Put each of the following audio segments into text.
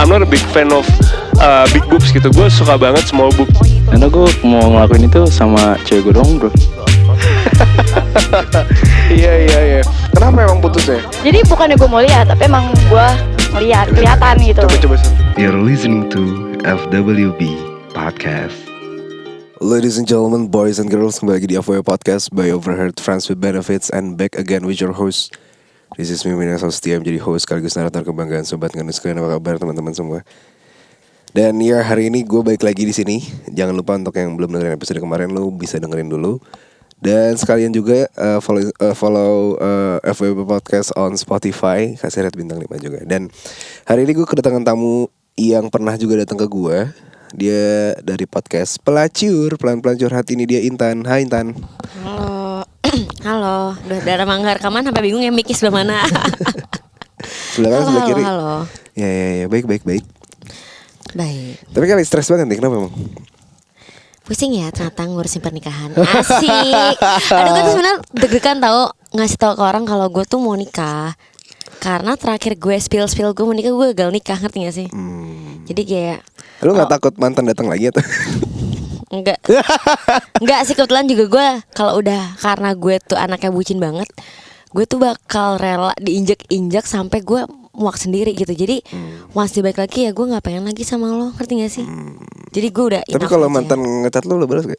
I'm not a big fan of big boobs gitu. Gue suka banget small boob. Karena gue mau ngelakuin itu sama cewek gue dong bro. Iya. Kenapa emang putus ya? Jadi bukannya gue mau lihat, tapi emang gue ngeliat, kelihatan gitu. Coba. You're listening to FWB Podcast. Ladies and gentlemen, boys and girls, kembali lagi di FWB Podcast by Overheard Friends with Benefits, and back again with your host. This is me, Mina Sostia, menjadi host sekaligus narator kebanggaan sobat nganus kalian. Apa kabar teman-teman semua? Dan ya, hari ini gue balik lagi di sini. Jangan lupa untuk yang belum dengerin episode kemarin, lo bisa dengerin dulu. Dan sekalian juga follow FWB Podcast on Spotify, kasih rate bintang 5 juga. Dan hari ini gue kedatangan tamu yang pernah juga datang ke gue. Dia dari podcast Pelacur, pelan-pelan curhat. Ini dia Intan. Hai Intan. Halo, udah darah mangga rekaman sampai bingung ya mic sebelah mana. Sebelah kanan, sebelah kiri. Halo. Ya, baik. Baik. Tapi kali stres banget nih, kenapa emang? Pusing ya ternyata ngurusin pernikahan. Asik. Aduh, gue tuh sebenarnya deg-degan tau ngasih tau ke orang kalau gue tuh mau nikah. Karena terakhir gue spill gue mau nikah, gue gagal nikah, ngerti gak sih? Jadi kayak Lu gak takut mantan datang lagi atau? Enggak sih, kebetulan juga gue kalau udah, karena gue tuh anaknya bucin banget, gue tuh bakal rela diinjak-injak sampai gue muak sendiri gitu. Jadi once dia balik lagi ya gue gak pengen lagi sama lo, ngerti gak sih? Jadi gue udah Tapi kalau mantan ngechat lu balas gak?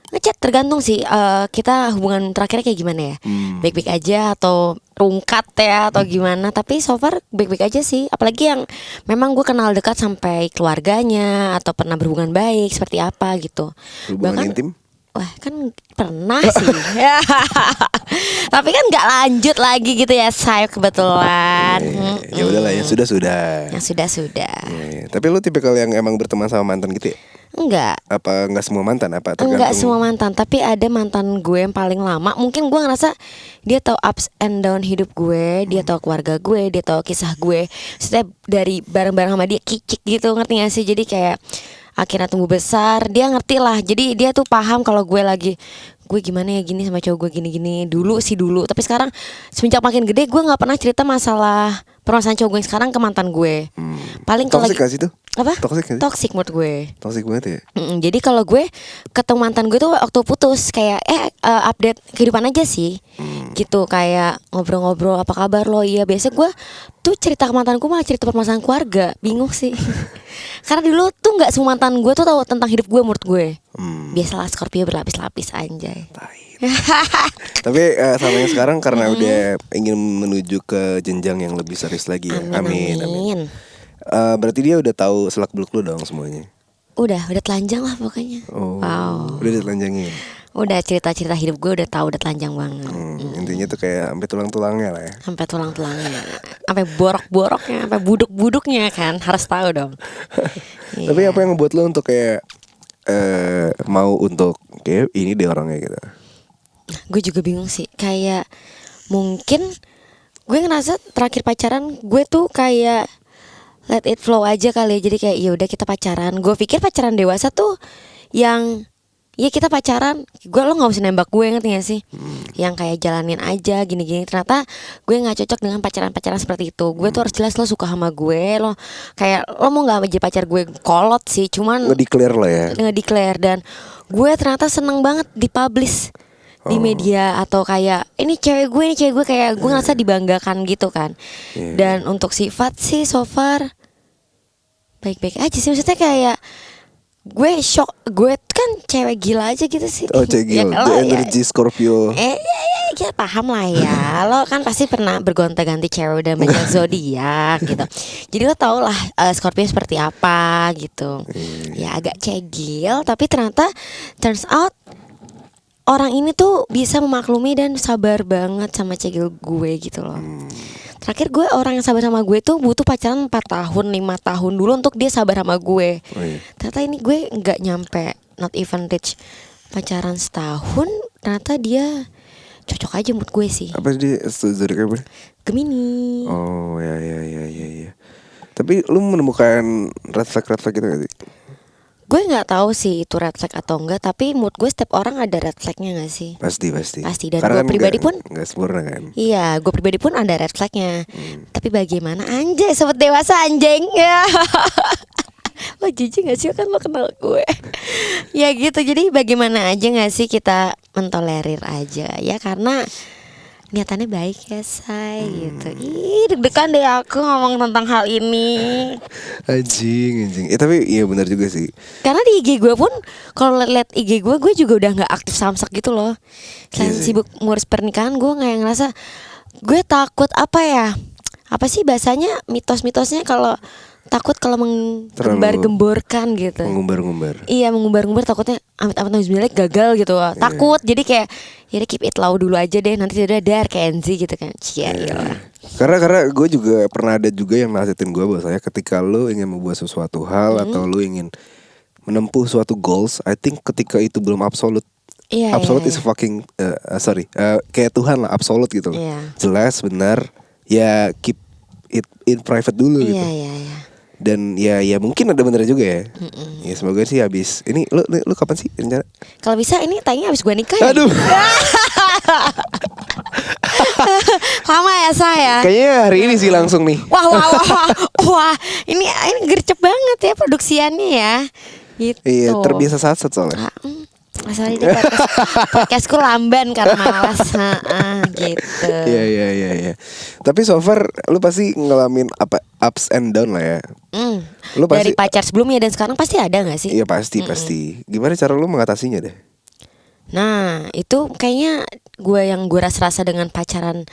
ngechat tergantung sih, kita hubungan terakhirnya kayak gimana ya. Baik-baik aja atau rungkat ya atau gimana. Tapi so far baik-baik aja sih. Apalagi yang memang gue kenal dekat sampai keluarganya atau pernah berhubungan baik seperti apa gitu. Hubungan Bahkan, intim? wah kan pernah sih. Tapi kan gak lanjut lagi gitu ya say, kebetulan. Ya udahlah, ya sudah. Yang sudah. Ya. Tapi lu tipikal yang emang berteman sama mantan gitu ya? Enggak. Apa enggak semua mantan? Apa tergantung? Enggak semua mantan, tapi ada mantan gue yang paling lama. Mungkin gue ngerasa dia tahu ups and down hidup gue, dia tahu keluarga gue, dia tahu kisah gue. Setiap dari bareng-bareng sama dia kicik gitu, ngerti gak sih? Jadi kayak akhirnya tumbuh besar, dia ngerti lah. Jadi dia tuh paham kalau gue lagi, gue gimana ya gini sama cowok gue gini-gini. Dulu. Tapi sekarang semenjak makin gede gue gak pernah cerita masalah permasalahan cowok gue yang sekarang ke mantan gue. Paling kalau Toxic gak sih tuh? apa? Toxic Menurut gue. Toxic banget ya? Jadi kalau gue ketemu mantan gue tuh waktu putus kayak update kehidupan aja sih. Gitu, kayak ngobrol-ngobrol, apa kabar lo? Iya, biasa gue tuh cerita ke mantan gue malah cerita permasalahan keluarga. Bingung sih. Karena dulu tuh enggak semua mantan gue tuh tahu tentang hidup gue menurut gue. Biasalah Scorpio berlapis-lapis anjay. Tapi sama yang sekarang karena udah ingin menuju ke jenjang yang lebih serius lagi ya. Amin. Berarti dia udah tahu selak beluk lu dong semuanya. Udah telanjang lah pokoknya. Oh, wow. Udah ditelanjangin. Udah cerita-cerita hidup gue udah tahu, udah telanjang banget. Intinya tuh kayak sampai tulang-tulangnya lah ya. Sampai tulang-tulangnya, sampai borok-boroknya, sampai buduk-buduknya kan, harus tahu dong. Tapi apa yang ngebuat lu untuk kayak mau untuk kayak ini deh orangnya gitu? Gue juga bingung sih. Kayak mungkin gue ngerasa terakhir pacaran gue tuh kayak let it flow aja kali ya. Jadi kayak ya udah kita pacaran. Gue pikir pacaran dewasa tuh yang ya kita pacaran, lo nggak usah nembak gue, ngerti gak sih? Yang kayak jalanin aja gini-gini. Ternyata gue nggak cocok dengan pacaran seperti itu. Gue tuh harus jelas lo suka sama gue, lo kayak lo mau nggak jadi pacar gue, kolot sih. Cuman Nge-declare lo ya. Nge-declare. Dan gue ternyata seneng banget dipublish di media atau kayak ini cewek gue kayak gue ngerasa dibanggakan gitu kan. Dan untuk sifat sih so far baik-baik aja sih. Maksudnya kayak gue shock, gue kan cewek gila aja gitu sih. Oh, cewek gila, ya, the energy Scorpio. Ya paham lah ya. Lo kan pasti pernah bergonta-ganti cewek udah banyak zodiak gitu. Jadi lo tau lah Scorpio seperti apa gitu. Ya agak cegil, tapi ternyata turns out orang ini tuh bisa memaklumi dan sabar banget sama cegil gue gitu loh. Terakhir gue orang yang sabar sama gue tuh butuh pacaran 4 tahun, 5 tahun dulu untuk dia sabar sama gue. Ternyata ini gue gak nyampe, not even reach pacaran setahun. Ternyata dia cocok aja menurut gue sih. Apa dia zodiaknya apa? Gemini. Oh ya. Tapi lu menemukan red flag gitu gak sih? Gue nggak tahu sih itu red flag atau enggak, tapi mood gue setiap orang ada red flagnya nggak sih? Pasti. Dan Karena gue pribadi pun nggak sempurna kan. iya, gue pribadi pun ada red flagnya. Tapi bagaimana anjay, sobat dewasa anjing ya. Lo jijik gak sih, kan lo kenal gue. Ya gitu, jadi bagaimana aja gak sih kita mentolerir aja ya, karena niatannya baik ya say gitu. Ih deg-degan deh aku ngomong tentang hal ini. Anjing. Tapi iya benar juga sih. Karena di IG gue pun, kalau liat IG gue juga udah gak aktif samsak gitu loh. Selain Iya sih. sibuk ngurus pernikahan, gue kayak ngerasa gue takut apa ya, apa sih bahasanya, mitos-mitosnya kalau takut kalau menggembar-gemborkan gitu. Mengumbar-ngumbar. Iya mengumbar-ngumbar, takutnya amit-amit nauzubillah gagal gitu. Takut, jadi kayak ya udah keep it low dulu aja deh, nanti udah dar kayak Enzi gitu kan. Cia iya. Karena gue juga pernah ada juga yang nasihatin gue bahwasanya ketika lo ingin membuat sesuatu hal atau lo ingin menempuh suatu goals, I think ketika itu belum absolut. Iya, Absolut iya, is fucking kayak Tuhan lah, absolut gitu loh. Iya. Jelas, benar. Ya keep it in private dulu gitu. Iya. Dan ya mungkin ada benernya juga ya. Ya semoga sih habis ini lu kapan sih rencana? Kalau bisa ini tayangnya abis gue nikah ya. Aduh. Lama ya saya. Kayaknya hari ini sih langsung nih. Wah, ini gercep banget ya produksiannya ya. Gitu. Iya, terbiasa satset soalnya. Sorry deh, podcastku lamban karena malas. Gitu. Iya. Tapi so far lu pasti ngalamin apa ups and down lah ya. Lu Dari pasti pacar sebelumnya dan sekarang pasti ada gak sih? Iya pasti. Gimana cara lu mengatasinya deh? Nah itu kayaknya gue rasa dengan pacaran.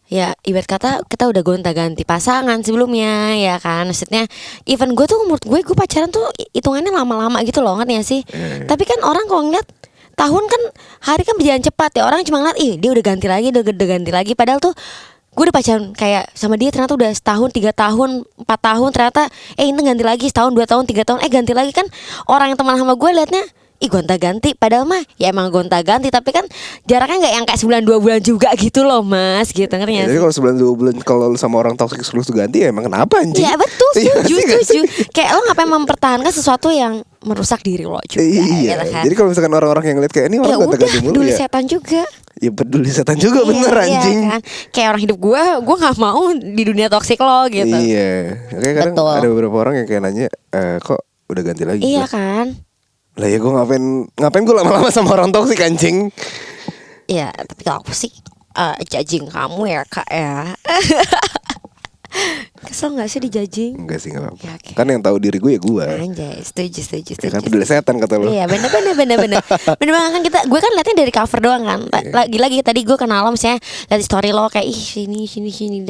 Ya ibarat kata kita udah gonta-ganti pasangan sebelumnya ya kan. Maksudnya even gue tuh menurut gue pacaran tuh hitungannya lama-lama gitu loh, ngerti gak sih? Tapi kan orang kalau ngeliat tahun kan, hari kan berjalan cepat ya. Orang cuma ngeliat dia udah ganti lagi. Padahal tuh gue udah pacaran kayak sama dia ternyata udah setahun, 3 tahun, 4 tahun. Ternyata ini ganti lagi setahun, 2 tahun, 3 tahun. Ganti lagi kan. Orang yang teman sama gue liatnya gonta-ganti, padahal mah ya emang gonta-ganti, tapi kan jaraknya nggak yang kayak sebulan 2 bulan juga gitu loh mas, gitu ngerti Ya, gak jadi sih? kalau sebulan 2 bulan kalau lu sama orang toxic terus tuh ganti ya emang kenapa anjing? Iya betul, Iya setuju. Kayak lo ngapain mempertahankan sesuatu yang merusak diri lo juga, Iya. gitu kan? Jadi kalau misalkan orang-orang yang ngeliat kayak ini orang Ya udah, gonta-ganti mulu peduli ya. setan juga. Ya peduli setan juga bener Iya, anjing. kan? Kayak orang hidup gue nggak mau di dunia toksik lo gitu. Iya. Kayak kadang Betul. ada beberapa orang yang kayak nanya, kok udah ganti lagi? Iya kan? Lah ya gue ngapain gue lama-lama sama orang toksik anjing. Iya, tapi kalau aku sih judging kamu ya kak ya. Kesel gak sih dijudging? Enggak sih, enggak apa-apa. Ya, oke. Kan yang tahu diri gue ya gue. Anjay, setuju. Ya kan peduli setan kata lu. Iya bener. Bener banget kan gue kan liatnya dari cover doang kan. Lagi tadi gue kenal lo misalnya liat story lo kayak sini.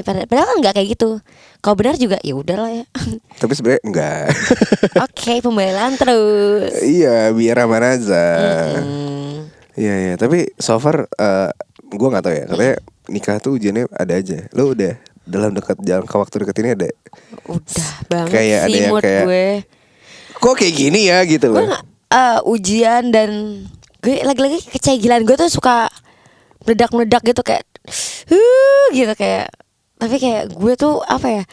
Padahal kan nggak kayak gitu. Kalau benar juga ya udahlah ya. Tapi sebenarnya enggak. Oke, pembelaan terus. Iya, biar aman aja. Iya. Tapi so far gue nggak tahu ya. Katanya nikah tuh ujiannya ada aja. Lo udah dalam jangka waktu dekat ini ada? Udah banget Kayak ada sih yang mood kayak, gue. Kok kayak gini ya gitu Gue loh. nggak ujian dan gue lagi-lagi kecegilan gue tuh suka meledak gitu kayak gitu kayak. Tapi kayak gue tuh apa ya?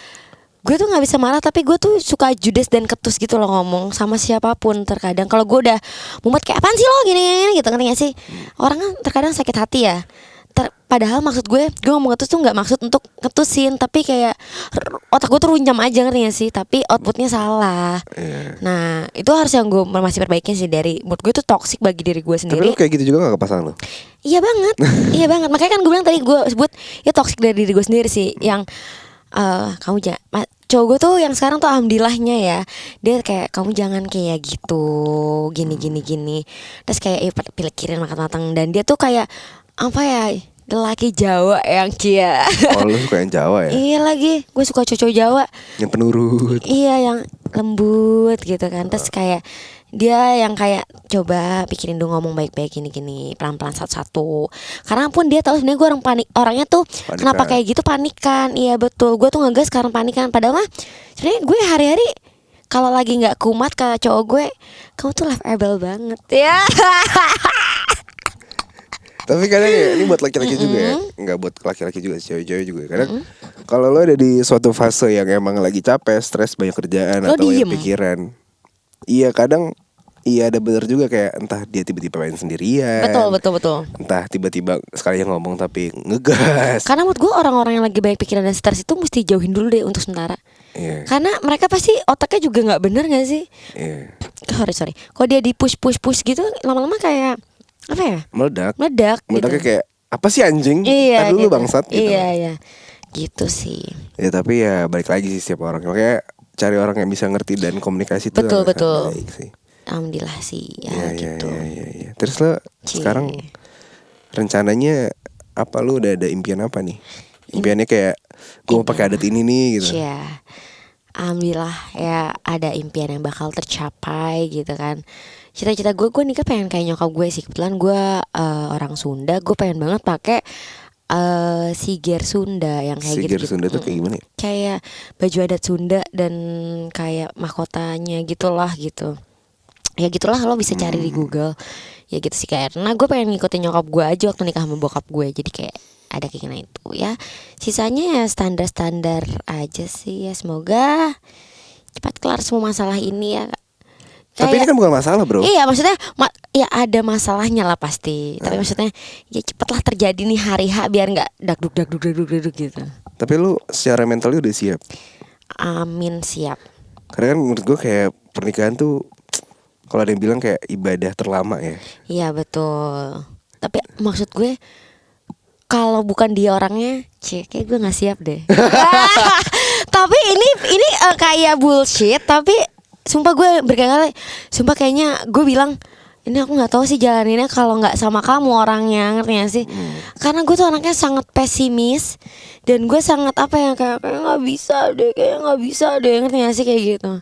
Gue tuh nggak bisa marah, tapi gue tuh suka judes dan ketus gitu loh ngomong sama siapapun terkadang. Kalau gue udah mumet kayak apaan sih lo gini gitu, ngerti gak sih? Orang kan terkadang sakit hati ya. Padahal maksud gue ngomong ketus tuh nggak maksud untuk ketusin, tapi kayak otak gue tuh runyam aja, ngerti gak sih? Tapi outputnya salah. Nah itu harus yang gue masih perbaikin sih, dari mood gue tuh toxic bagi diri gue Tapi sendiri. lo kayak gitu juga gak ke pasangan lo? Iya banget, iya banget. Makanya kan gue bilang tadi, gue sebut ya toxic dari diri gue sendiri sih. Yang kamu jangan, cowok gue tuh yang sekarang tuh alhamdulillahnya ya, dia kayak kamu jangan kayak gitu, gini. Terus kayak pikirin matang-matang, dan dia tuh kayak apa ya, lelaki Jawa yang kia. Oh lo suka yang Jawa ya? Iya lagi, gue suka cowok Jawa. Yang penurut. Iya yang lembut gitu kan. Terus kayak dia yang kayak coba pikirin dulu, ngomong baik-baik gini pelan-pelan satu-satu. Karena pun dia tahu sebenarnya gue orangnya tuh Panikan. kenapa kayak gitu, panikan. Iya betul, gue tuh ngegas sekarang panikan. Padahal mah sebenarnya gue hari-hari kalau lagi nggak kumat ke cowok gue, kamu tuh lovable banget ya. Tapi kadang ya, ini buat laki-laki juga ya, nggak buat laki-laki juga, cewek-cewek juga. Kadang kalau lo ada di suatu fase yang emang lagi capek, stres, banyak kerjaan Lo atau banyak diem. pikiran, iya kadang iya ada bener juga kayak entah dia tiba-tiba main sendirian. Betul. Entah tiba-tiba sekali ngomong tapi ngegas. Karena menurut gue orang-orang yang lagi banyak pikiran dan stres itu mesti jauhin dulu deh untuk sementara. Iya. Karena mereka pasti otaknya juga nggak bener nggak sih? Iya. Sorry. Kalau dia di push gitu, lama-lama kayak apa ya? Meledak. Meledaknya Gitu. kayak apa sih anjing? Iya. Tar dulu Gitu. bangsat gitu. Iya. Gitu sih. Ya tapi ya balik lagi sih setiap orang. Makanya cari orang yang bisa ngerti dan komunikasi itu Betul. baik sih. Alhamdulillah sih Iya, gitu. Iya. Terus lo Cie. sekarang rencananya apa, lu udah ada impian apa nih? Impiannya kayak gue mau pakai adat ini nih gitu. Cia. Alhamdulillah ya ada impian yang bakal tercapai gitu kan. Cita-cita gue nikah pengen kayak nyokap gue sih. Kebetulan gue orang Sunda, gue pengen banget pakai siger Sunda yang kayak Siger gitu. Sunda tuh kayak gimana? Kayak baju adat Sunda dan kayak mahkotanya gitulah gitu. Ya gitulah, lo bisa cari di Google. Ya gitu sih, karena gue pengen ngikutin nyokap gue aja waktu nikah sama bokap gue. Jadi kayak ada keinginan itu ya. Sisanya ya standar-standar aja sih ya. Semoga cepat kelar semua masalah ini ya. Tapi ini kan bukan masalah bro. Iya maksudnya ya ada masalahnya lah pasti. Tapi maksudnya ya cepatlah terjadi nih hari H biar nggak dagduk gitu. Tapi lu secara mentalnya udah siap? Amin, siap. Karena kan menurut gue kayak pernikahan tuh kalau ada yang bilang kayak ibadah terlama ya. Iya betul. Tapi maksud gue kalau bukan dia orangnya, kayak gue nggak siap deh. Tapi ini kayak bullshit. Tapi sumpah gue berkali-kali, sumpah kayaknya gue bilang ini aku nggak tahu sih jalaninnya kalau nggak sama kamu orangnya, ngerti gak sih? Karena gue tuh anaknya sangat pesimis dan gue sangat apa ya kayak nggak bisa deh, ngerti gak sih kayak gitu.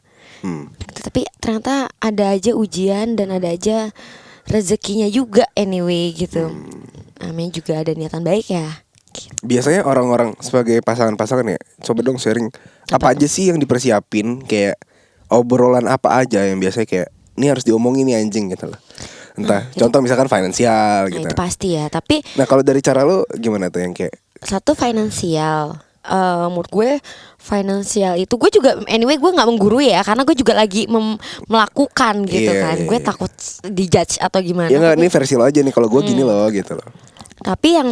Tapi ternyata ada aja ujian dan ada aja rezekinya juga anyway gitu. Namanya juga ada niatan baik ya. Biasanya orang-orang sebagai pasangan-pasangan ya, coba dong sharing apa aja sih yang dipersiapin, kayak obrolan apa aja yang biasanya kayak ini harus diomongin nih anjing gitu loh. Entah contoh misalkan finansial gitu. Itu pasti ya. Tapi Nah kalau dari cara lo gimana tuh yang kayak satu finansial, menurut gue finansial itu gue juga anyway gue nggak menggurui ya, karena gue juga lagi melakukan gitu kan. Gue takut dijudge atau gimana. ya nggak, ini versi lo aja nih, kalau gue gini loh gitu loh. Tapi yang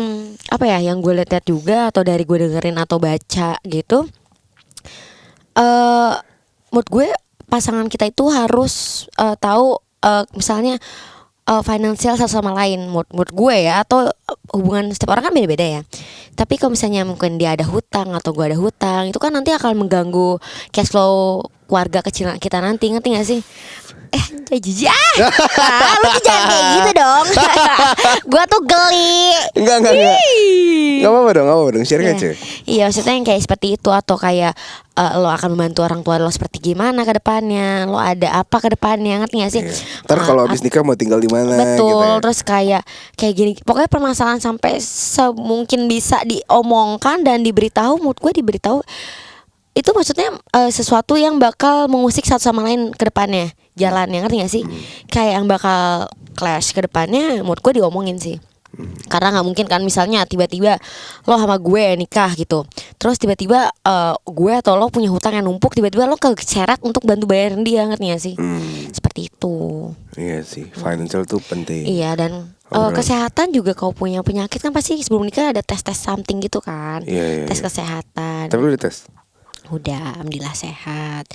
apa ya, yang gue lihat juga atau dari gue dengerin atau baca gitu, menurut gue pasangan kita itu harus tahu misalnya finansial satu sama lain, menurut gue ya, atau hubungan setiap orang kan beda-beda ya. Tapi kalau misalnya mungkin dia ada hutang atau gue ada hutang, itu kan nanti akan mengganggu cash flow keluarga kecil kita nanti, ngerti gak sih? Jijik lu tuh jangan kayak gitu dong. Gue tuh geli. Enggak Gak apa-apa dong, sharing aja. Iya maksudnya yang kayak seperti itu. Atau kayak lo akan membantu orang tua lo seperti gimana ke depannya, lo ada apa ke depannya, ngerti gak sih? Ntar kalau habis nikah mau tinggal di mana? Betul gitu ya. Terus kayak gini, pokoknya permasalahan sampai semungkin bisa diomongkan dan diberitahu. Menurut gue diberitahu itu maksudnya sesuatu yang bakal mengusik satu sama lain ke depannya, jalannya, ngerti gak sih? Kayak yang bakal clash ke depannya, menurut gue diomongin sih. Karena gak mungkin kan misalnya tiba-tiba lo sama gue nikah gitu, terus tiba-tiba gue atau lo punya hutang yang numpuk, tiba-tiba lo keseret untuk bantu bayarin dia, ngerti gak sih? Seperti itu. Iya sih, financial tuh penting. Iya, dan kesehatan juga, kalau punya penyakit kan pasti sebelum nikah ada tes something gitu kan. Iya. Tes kesehatan. Tapi lu udah tes? Udah, alhamdulillah sehat.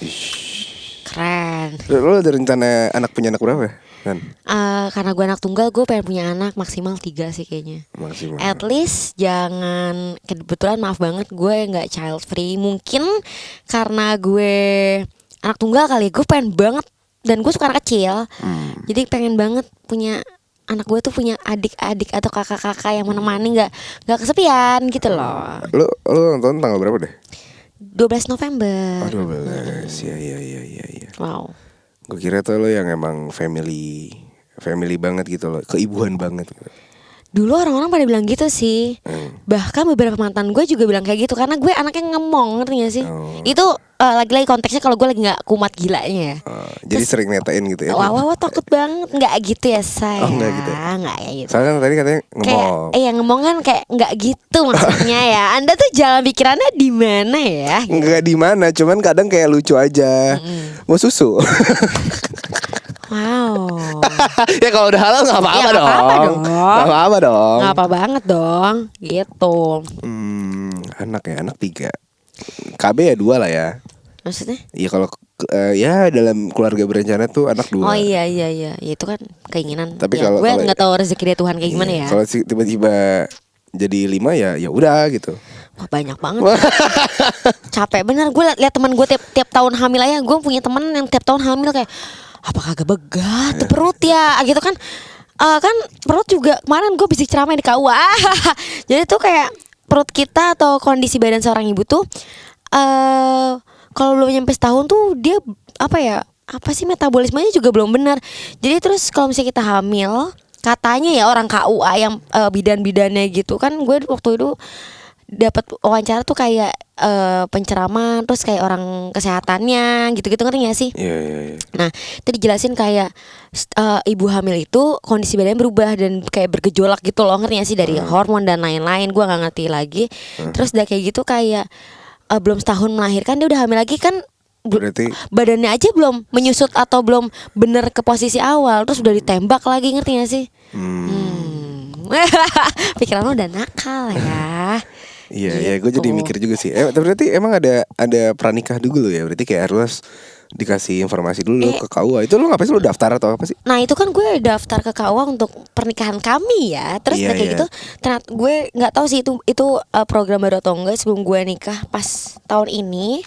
Keren. Lo ada rencana punya anak berapa kan? Karena gue anak tunggal, gue pengen punya anak maksimal 3 sih kayaknya. Maksimal. At least jangan, kebetulan maaf banget gue gak child free. Mungkin karena gue anak tunggal kali, gue pengen banget. Dan gue suka anak kecil, jadi pengen banget punya anak gue tuh punya adik-adik atau kakak-kakak yang menemani, gak kesepian gitu loh. Lo nonton tanggal berapa deh? 12 November. 12. Iya. Wow. Gue kira tuh lo yang emang family banget gitu loh, keibuan banget. Dulu orang-orang pada bilang gitu sih. Bahkan beberapa mantan gue juga bilang kayak gitu karena gue anaknya ngemong, ngerti gak sih? Itu lagi-lagi konteksnya kalau gue lagi nggak kumat gilanya ya. Jadi sering nyatain gitu ya. Wah takut banget. Nggak gitu ya saya. Oh, nggak gitu ya? Nggak ya gitu. Soalnya kan tadi katanya Kayak ngomong. ngomong kan kayak nggak gitu maksudnya ya. Anda tuh jalan pikirannya di mana ya? Enggak di mana, cuman kadang kayak lucu aja. Mau susu. Wow. Ya kalau udah halal nggak apa-apa Ya, nggak dong. apa-apa dong. Nggak apa-apa dong. Nggak apa banget dong. Gitu. Anak ya, anak 3. KB ya 2 lah ya. Maksudnya? Iya kalau ya dalam keluarga berencana tuh anak 2. Oh iya. Ya, itu kan keinginan. Tapi ya, kalau- gue kalau- nggak tahu rezeki dari Tuhan kayak gimana ya. Kalau tiba-tiba jadi 5 ya udah gitu. Wah banyak banget. Capek bener. Gue liat teman gue tiap tahun hamil aja. Gue punya temen yang tiap tahun hamil kayak apa kagak begat tuh perut ya gitu kan. Kan perut juga kemarin gue bisik ceramah di KUA. Jadi tuh kayak perut kita atau kondisi badan seorang ibu tuh kalau belum nyampe setahun tuh dia apa sih metabolismenya juga belum benar. Jadi terus kalau misalnya kita hamil, katanya ya orang KUA yang bidan-bidannya gitu kan, gue waktu itu dapat wawancara tuh kayak penceramah terus kayak orang kesehatannya gitu-gitu, ngerti gak sih? Iya. Nah itu dijelasin kayak ibu hamil itu kondisi badannya berubah dan kayak bergejolak gitu loh, ngerti gak sih, dari hormon dan lain-lain. Gue nggak ngerti lagi. Terus udah kayak gitu kayak belum setahun melahirkan dia udah hamil lagi kan. Berarti Badannya aja belum menyusut atau belum bener ke posisi awal, terus udah ditembak lagi, ngerti gak sih? Pikiran lo udah nakal ya. Iya, gue Gitu. jadi mikir juga sih. Tapi berarti emang ada pranikah dulu ya? Berarti kayak harus dikasih informasi dulu ke KUA. Itu lo ngapain sih, lo daftar atau apa sih? Nah itu kan gue daftar ke KUA untuk pernikahan kami ya. Terus Iya, udah kayak iya. gitu ternyata gue nggak tahu sih itu program baru atau enggak. Sebelum gue nikah pas tahun ini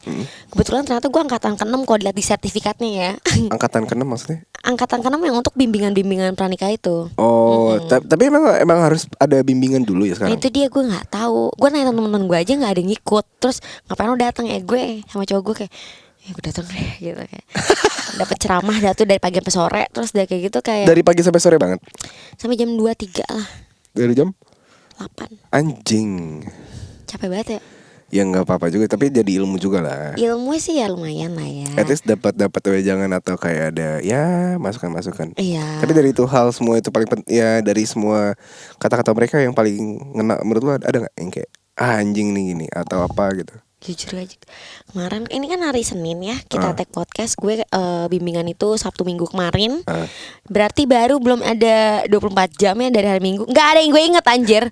kebetulan ternyata gue angkatan ke-6 kalau dilihat di sertifikatnya ya. Angkatan ke-6 maksudnya? Angkatan ke-6 yang untuk bimbingan pranikah itu. Oh, tapi emang harus ada bimbingan dulu ya Nah sekarang? itu dia, gue nggak tahu. Gue nanya temen-temen gue aja nggak ada yang ngikut. Terus ngapain lo datang ya, gue sama cowok gue kayak ya gue datang deh gitu kayak. Dapat ceramah dah tuh dari pagi sampai sore. Terus udah kayak gitu kayak Dari pagi sampai sore banget? sampai jam 2-3 lah, Dari jam? 8. Anjing. Capek banget ya. Ya nggak apa-apa juga, tapi jadi ilmu juga lah. Ilmu sih ya lumayan lah ya. At least dapat wejangan atau kayak ada ya masukan-masukan. Iya. Tapi dari itu hal semua itu paling ya dari semua kata-kata mereka yang paling ngena menurut lo ada nggak yang kayak anjing nih gini atau apa gitu? Jujur aja kemarin ini kan hari Senin ya kita tag podcast. Gue bimbingan itu Sabtu Minggu kemarin. Berarti baru belum ada 24 jam ya dari hari Minggu. Nggak ada yang gue inget anjir.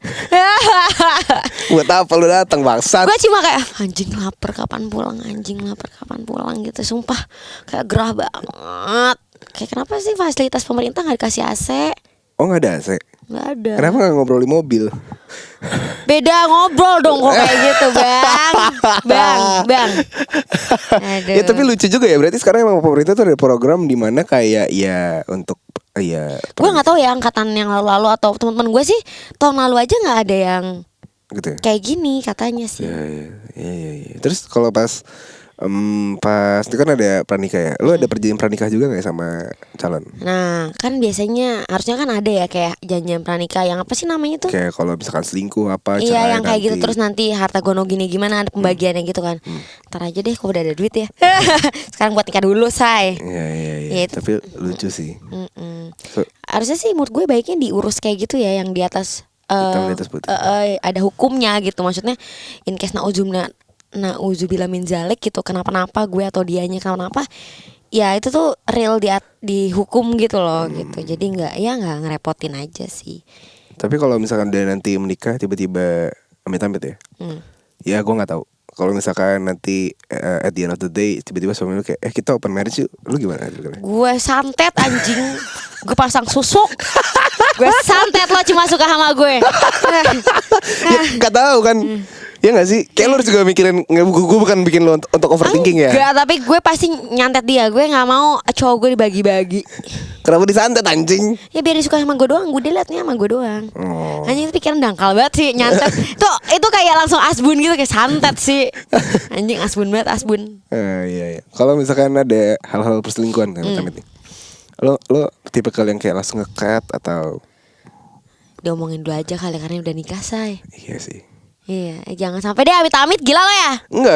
Buat apa lu datang bangsat? Gue cuma kayak anjing lapar kapan pulang, anjing lapar kapan pulang gitu. Sumpah kayak gerah banget. Kayak kenapa sih fasilitas pemerintah nggak dikasih AC? Oh nggak ada AC? Nggak ada. Kenapa nggak ngobrol di mobil? Beda ngobrol dong kok kayak gitu bang. Aduh. Ya tapi lucu juga ya, berarti sekarang emang pemerintah tuh ada program di mana kayak ya untuk ya Gue nggak tahu ya angkatan yang lalu-lalu atau teman-teman gue sih tahun lalu aja nggak ada yang gitu ya. kayak gini katanya sih. Ya. Terus kalau pas itu kan ada pranikah ya. Lu ada perjanjian pranikah juga nggak sama calon? Nah kan biasanya harusnya kan ada ya kayak janjian pranikah yang apa sih namanya tuh? Kayak kalau misalkan selingkuh apa? Iya cerai yang kayak gitu nanti. terus nanti harta gono gini gimana ada pembagiannya gitu kan. Ntar aja deh kalau udah ada duit ya. Sekarang buat nikah dulu say. Iya. Ya, itu. Tapi lucu sih. So, Harusnya sih menurut gue baiknya diurus kayak gitu ya yang di atas hitam di atas putih. ada hukumnya gitu. Maksudnya in case nauzubillah min zalik gitu, kenapa-napa gue atau dianya kenapa, ya itu tuh real dihukum gitu loh gitu. Jadi nggak ngerepotin aja sih. Tapi kalau misalkan dia nanti menikah tiba-tiba amit-amit ya, ya gue nggak tahu. Kalau misalkan nanti at the end of the day tiba-tiba suami lu kayak kita open marriage yuk, lu gimana? Gue santet anjing, gue pasang susuk, gue santet lo cuma suka sama gue. Ya nggak tahu kan. Ya gak sih? Kayak lu harus juga mikirin. Gue bukan bikin lu untuk overthinking ya. Enggak, tapi gue pasti nyantet dia. Gue gak mau cowok gue dibagi-bagi. Kenapa disantet anjing? Ya biar dia suka sama gue doang. Gue liatnya sama gue doang. Oh. Anjing itu pikiran dangkal banget sih nyantet. Itu kayak langsung asbun gitu, kayak santet sih. Anjing asbun banget, asbun. Iya. Kalau misalkan ada hal-hal perselingkuhan kan amit nih. Lo tipe kalian kayak langsung nge-cut atau diomongin dulu aja kali karena udah nikah say. Iya sih. Iya, jangan sampai deh amit-amit gila lo ya. Enggak,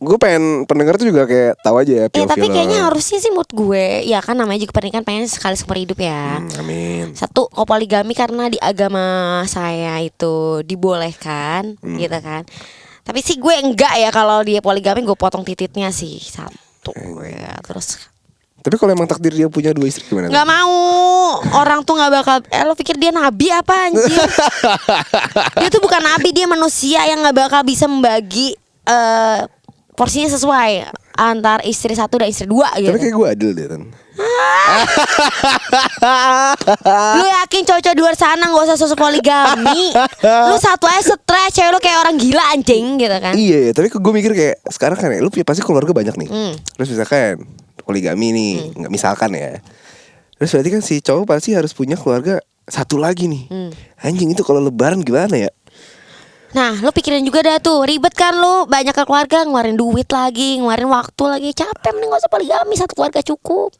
gue pengen pendengar tuh juga kayak tahu aja ya. Tapi kayaknya harusnya sih mood gue, ya kan namanya juga pernikahan pengen sekali seumur hidup ya. Amin. Satu, kok poligami karena di agama saya itu dibolehkan, gitu kan. Tapi sih gue enggak ya kalau dia poligami gue potong titiknya sih satu ya. Terus Tapi kalau emang takdir dia punya 2 istri gimana? nggak mau, orang tuh nggak bakal. Lo pikir dia nabi apa anjir? Dia tuh bukan nabi, dia manusia yang nggak bakal bisa membagi porsinya sesuai antar istri 1 dan istri 2 gitu. Tapi kayak gue adil deh Tan. Lu yakin cowok-cowok di luar sana nggak usah sosok poligami? Lu satu aja stres, cewek lu kayak orang gila anjing gitu kan? Iya, tapi gue mikir kayak sekarang kan ya, lu punya pasti keluarga banyak nih. Terus misalkan poligami nih, nggak misalkan ya. Terus berarti kan si cowok pasti harus punya keluarga 1 lagi nih. Anjing itu kalau lebaran gimana ya? Nah, lu pikirin juga dah tuh, ribet kan lu, banyak ke keluarga, ngeluarin duit lagi, ngeluarin waktu lagi, capek, mending gak usah poligami, 1 keluarga cukup.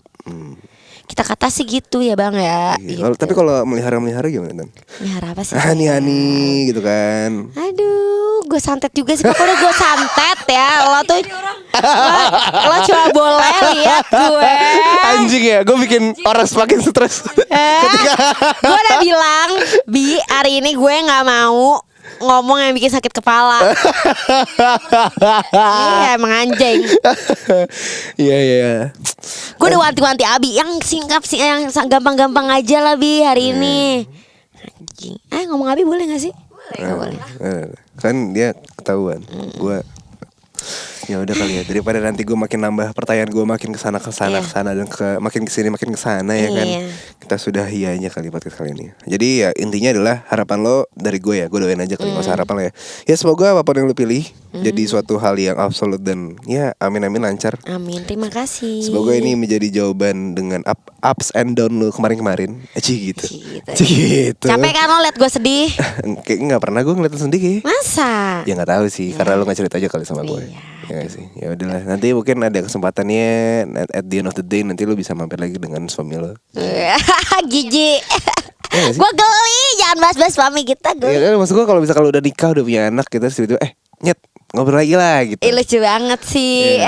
Kita kata sih gitu ya bang ya. Iya. Gitu. Tapi kalau melihara gimana Tan? Melihara apa sih? Hani gitu kan. Aduh, gue santet juga sih. Pokoknya gue santet ya. Lo tuh lo coba boleh lihat gue. Anjing ya, gue bikin orang semakin stres. Gue udah bilang, Bi, hari ini gue gak mau ngomong yang bikin sakit kepala. Iya emang anjing. Iya. Gue udah wanti-wanti Abi yang singkat sih, yang gampang-gampang aja lah Bi hari ini. Anjing. Ngomong Abi boleh gak sih? Boleh. Kan dia ketahuan. Gue ya udah kali ya, daripada nanti gue makin nambah pertanyaan, gue makin kesana dan makin kesana ya kan. Kita sudah aja kali podcast kali ini. Jadi ya intinya adalah harapan lo dari gue ya, gue doain aja kali, nggak usah harapan lo ya. Ya semoga apapun yang lo pilih jadi suatu hal yang absolut dan ya amin lancar. Amin, terima kasih. Semoga ini menjadi jawaban dengan ups and down lo kemarin. Gitu. Capek kan lo liat gue sedih? Kayak nggak pernah gue ngeliatin sendiri. Masa? Ya nggak tahu sih, karena lo nggak cerita aja kali sama gue. Ya gak sih. Ya udahlah, nanti mungkin ada kesempatannya at the end of the day nanti lo bisa mampir lagi dengan suami lo. Gigi. Gue geli, jangan bahas-bahas suami kita. Ya kan maksud gue kalau udah nikah, udah punya anak gitu, terus tiba-tiba nyet ngobrol lagi lah gitu. Lucu banget sih.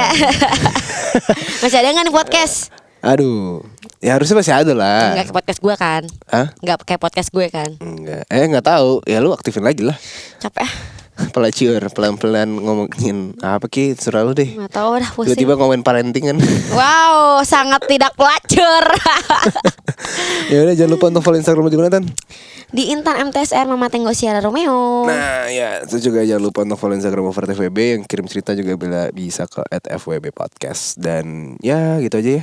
Masih ada gak nih podcast? Aduh, ya harusnya masih ada lah. Enggak kayak podcast gue kan? Hah? Enggak kayak podcast gue kan? Enggak. Nggak tahu. Ya lu aktifin lagi lah. Capek. Pelacur, pelan-pelan ngomongin apa ki, serah lu deh. Nggak tahu, udah pusing. Tiba-tiba ngomongin parenting kan. Wow, sangat tidak pelacur. Ya udah, jangan lupa untuk follow Instagram di mana Tan? Di Intan MTSR Mama Tenggo Siara Romeo. Nah ya, itu juga jangan lupa untuk follow Instagram OverTFWB. Yang kirim cerita juga bisa ke @FWB Podcast. Dan ya gitu aja ya.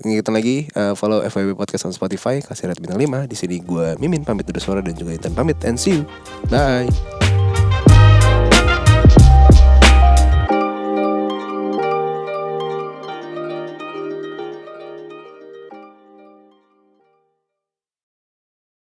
Ingetin lagi, follow FWB Podcast on Spotify, kasih rate bintang 5. Di sini gue Mimin pamit undur suara dan juga Intan pamit, and see you. Bye.